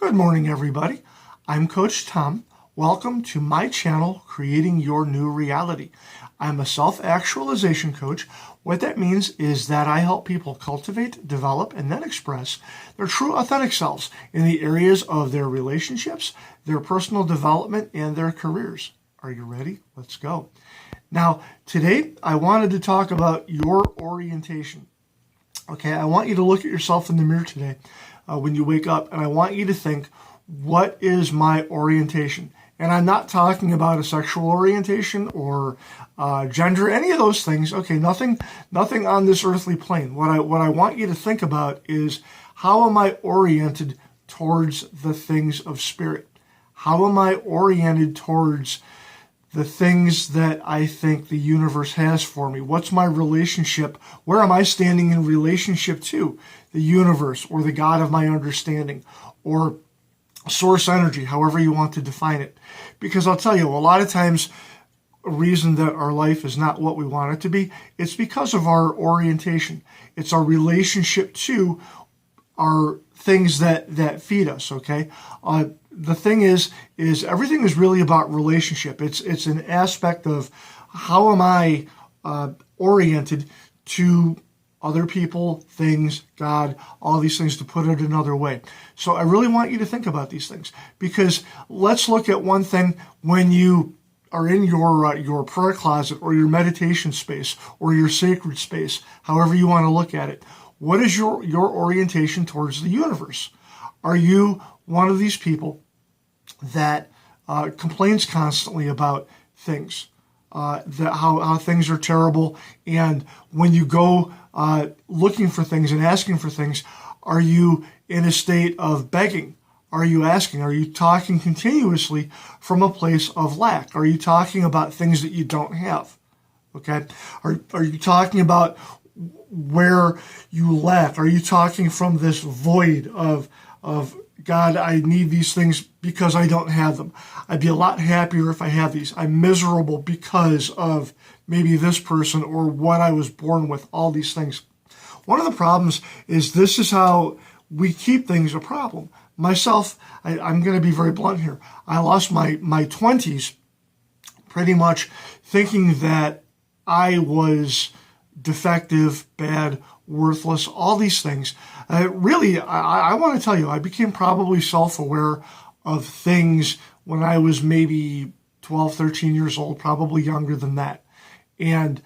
Good morning, everybody. I'm Coach Tom. Welcome to my channel, Creating Your New Reality. I'm a self-actualization coach. What that means is that I help people cultivate, develop, and then express their true authentic selves in the areas of their relationships, their personal development, and their careers. Are you ready? Let's go. Now, today I wanted to talk about your orientation. Okay, I want you to look at yourself in the mirror today when you wake up, and I want you to think, what is my orientation? And I'm not talking about a sexual orientation or gender, any of those things. Okay, nothing on this earthly plane. What I want you to think about is, how am I oriented towards the things of spirit? How am I oriented towards the things that I think the universe has for me? What's my relationship? Where am I standing in relationship to the universe or the God of my understanding or source energy, however you want to define it? Because I'll tell you, a lot of times, a reason that our life is not what we want it to be, it's because of our orientation. It's our relationship to our things that feed us, okay? The thing is everything is really about relationship. It's an aspect of, how am I oriented to other people, things, God, all these things, to put it another way. So I really want you to think about these things, because let's look at one thing. When you are in your prayer closet or your meditation space or your sacred space, however you want to look at it, what is your orientation towards the universe? Are you one of these people that complains constantly about things, that how things are terrible, and when you go looking for things and asking for things, are you in a state of begging? Are you asking? Are you talking continuously from a place of lack? Are you talking about things that you don't have? Okay? Are you talking about where you lack? Are you talking from this void of God, I need these things because I don't have them. I'd be a lot happier if I had these. I'm miserable because of maybe this person or what I was born with, all these things. One of the problems is, this is how we keep things a problem. Myself, I'm going to be very blunt here. I lost my 20s pretty much thinking that I was defective, bad, worthless, all these things. Really, I want to tell you, I became probably self-aware of things when I was maybe 12, 13 years old, probably younger than that. And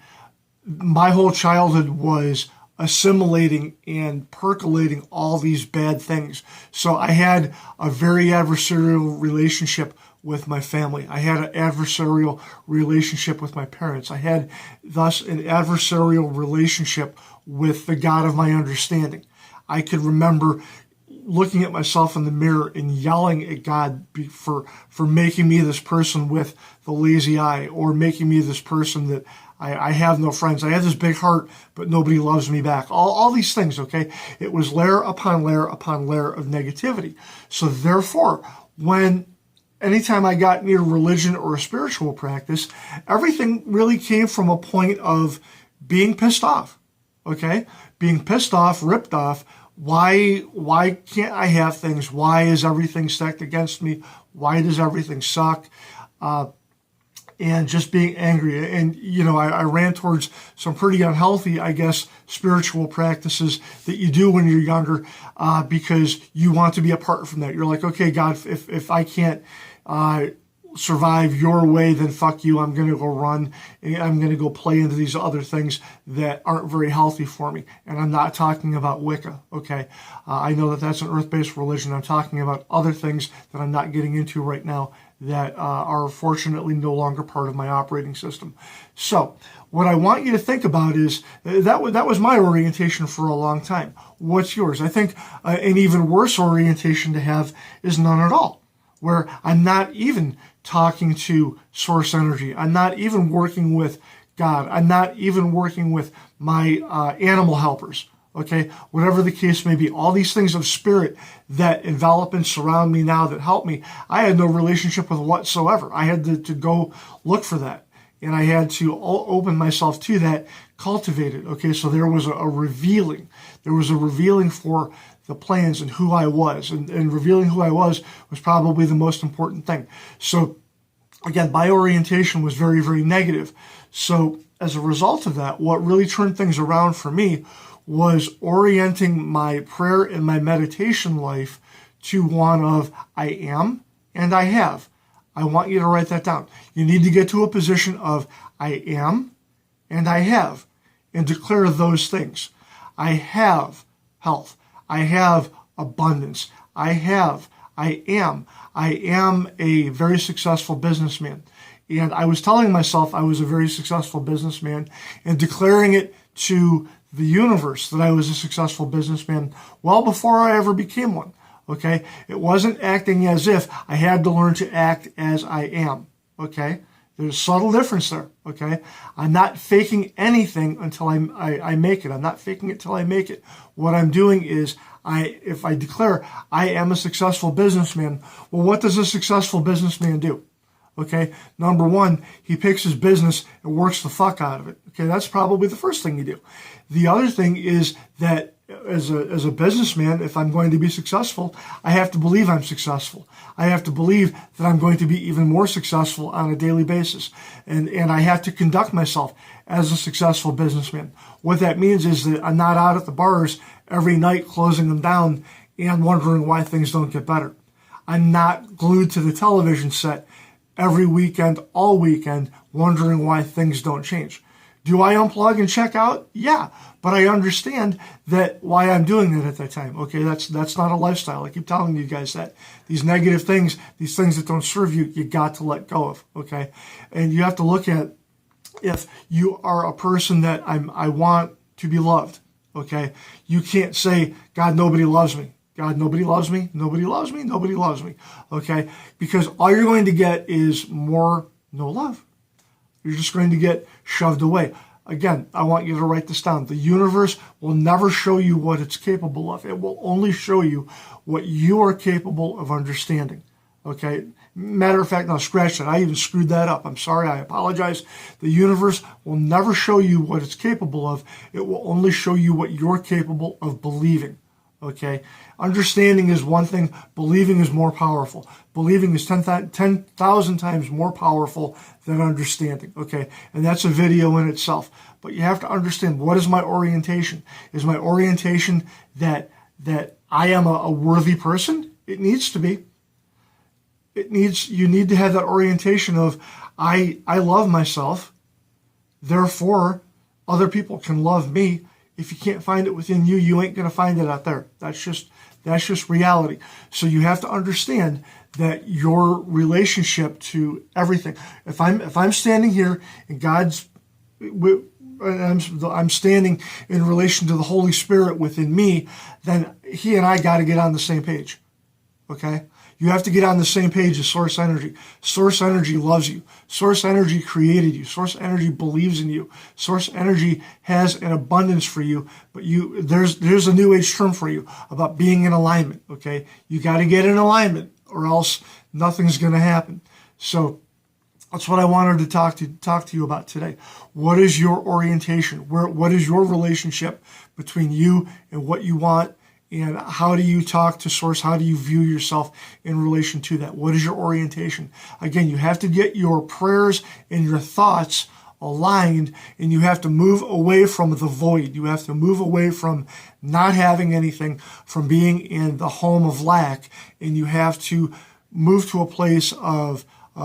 my whole childhood was assimilating and percolating all these bad things. So I had a very adversarial relationship with my family. I had an adversarial relationship with my parents. I had thus an adversarial relationship with the God of my understanding. I could remember looking at myself in the mirror and yelling at God for making me this person with the lazy eye, or making me this person that I have no friends. I have this big heart, but nobody loves me back. All these things, okay? It was layer upon layer upon layer of negativity. So therefore, anytime I got near religion or a spiritual practice, everything really came from a point of being pissed off, okay? Being pissed off, ripped off. Why can't I have things? Why is everything stacked against me? Why does everything suck? And just being angry. And, I ran towards some pretty unhealthy, I guess, spiritual practices that you do when you're younger, because you want to be apart from that. You're like, okay, God, if I can't survive your way, then fuck you. I'm going to go run, and I'm going to go play into these other things that aren't very healthy for me. And I'm not talking about Wicca, okay? I know that that's an earth-based religion. I'm talking about other things that I'm not getting into right now that are fortunately no longer part of my operating system. So what I want you to think about is, that was my orientation for a long time. What's yours? I think an even worse orientation to have is none at all, where I'm not even talking to source energy. I'm not even working with God. I'm not even working with my animal helpers. Okay, whatever the case may be, all these things of spirit that envelop and surround me now that help me, I had no relationship with whatsoever. I had to go look for that, and I had to open myself to that, cultivate it. Okay, so there was a revealing. There was a revealing for the plans and who I was. And revealing who I was probably the most important thing. So again, my orientation was very, very negative. So as a result of that, what really turned things around for me was orienting my prayer and my meditation life to one of I am and I have. I want you to write that down. You need to get to a position of I am and I have, and declare those things. I have health. I have abundance. I am a very successful businessman. And I was telling myself I was a very successful businessman and declaring it to the universe that I was a successful businessman well before I ever became one. Okay? It wasn't acting as if I had to learn to act as I am. Okay? There's a subtle difference there. Okay? I'm not faking anything until I make it. I'm not faking it till I make it. What I'm doing is if I declare I am a successful businessman, well, what does a successful businessman do? Okay, number one, he picks his business and works the fuck out of it. Okay, that's probably the first thing you do. The other thing is that as a businessman, if I'm going to be successful, I have to believe I'm successful. I have to believe that I'm going to be even more successful on a daily basis. And I have to conduct myself as a successful businessman. What that means is that I'm not out at the bars every night closing them down and wondering why things don't get better. I'm not glued to the television set every weekend, all weekend, wondering why things don't change. Do I unplug and check out? Yeah, but I understand that why I'm doing that at that time. Okay, that's not a lifestyle. I keep telling you guys that. These negative things, these things that don't serve you, you got to let go of, okay? And you have to look at if you are a person that I want to be loved, okay? You can't say, God, nobody loves me. God, nobody loves me, nobody loves me, nobody loves me, okay? Because all you're going to get is more no love. You're just going to get shoved away. Again, I want you to write this down. The universe will never show you what it's capable of. It will only show you what you are capable of understanding, okay? Matter of fact, now scratch that. I even screwed that up. I'm sorry. I apologize. The universe will never show you what it's capable of. It will only show you what you're capable of believing. Okay, understanding is one thing, believing is more powerful. Believing is 10,000 times more powerful than understanding. Okay, and that's a video in itself. But you have to understand, what is my orientation? Is my orientation that I am a worthy person? It needs to be. You need to have that orientation of I love myself, therefore other people can love me. If you can't find it within you, you ain't going to find it out there. That's just reality. So you have to understand that your relationship to everything. If I'm standing here and I'm standing in relation to the Holy Spirit within me, then He and I got to get on the same page. Okay? You have to get on the same page as Source Energy. Source Energy loves you. Source Energy created you. Source Energy believes in you. Source Energy has an abundance for you, but there's a new age term for you about being in alignment, okay? You got to get in alignment or else nothing's going to happen. So that's what I wanted to talk to you about today. What is your orientation? What is your relationship between you and what you want? And how do you talk to Source? How do you view yourself in relation to that? What is your orientation? Again, you have to get your prayers and your thoughts aligned, and you have to move away from the void. You have to move away from not having anything, from being in the home of lack, and you have to move to a place of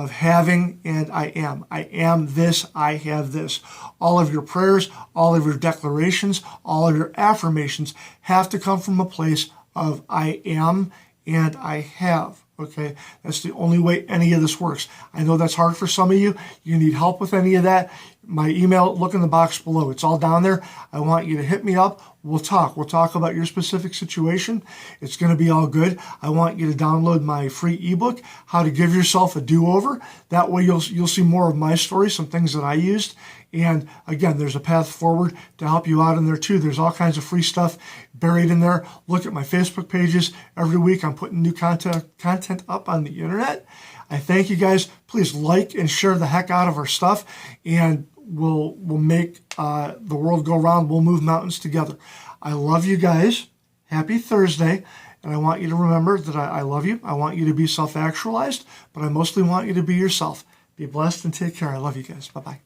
having and I am. I am this, I have this. All of your prayers, all of your declarations, all of your affirmations have to come from a place of I am and I have. Okay, that's the only way any of this works. I know that's hard for some of you. You need help with any of that. My email, look in the box below. It's all down there. I want you to hit me up. We'll talk. We'll talk about your specific situation. It's going to be all good. I want you to download my free ebook, How to Give Yourself a Do-Over. That way you'll see more of my story, some things that I used. And again, there's a path forward to help you out in there too. There's all kinds of free stuff buried in there. Look at my Facebook pages. Every week I'm putting new content up on the internet. I thank you guys. Please like and share the heck out of our stuff, and we'll make the world go round. We'll move mountains together. I love you guys. Happy Thursday. And I want you to remember that I love you. I want you to be self-actualized, but I mostly want you to be yourself. Be blessed and take care. I love you guys. Bye-bye.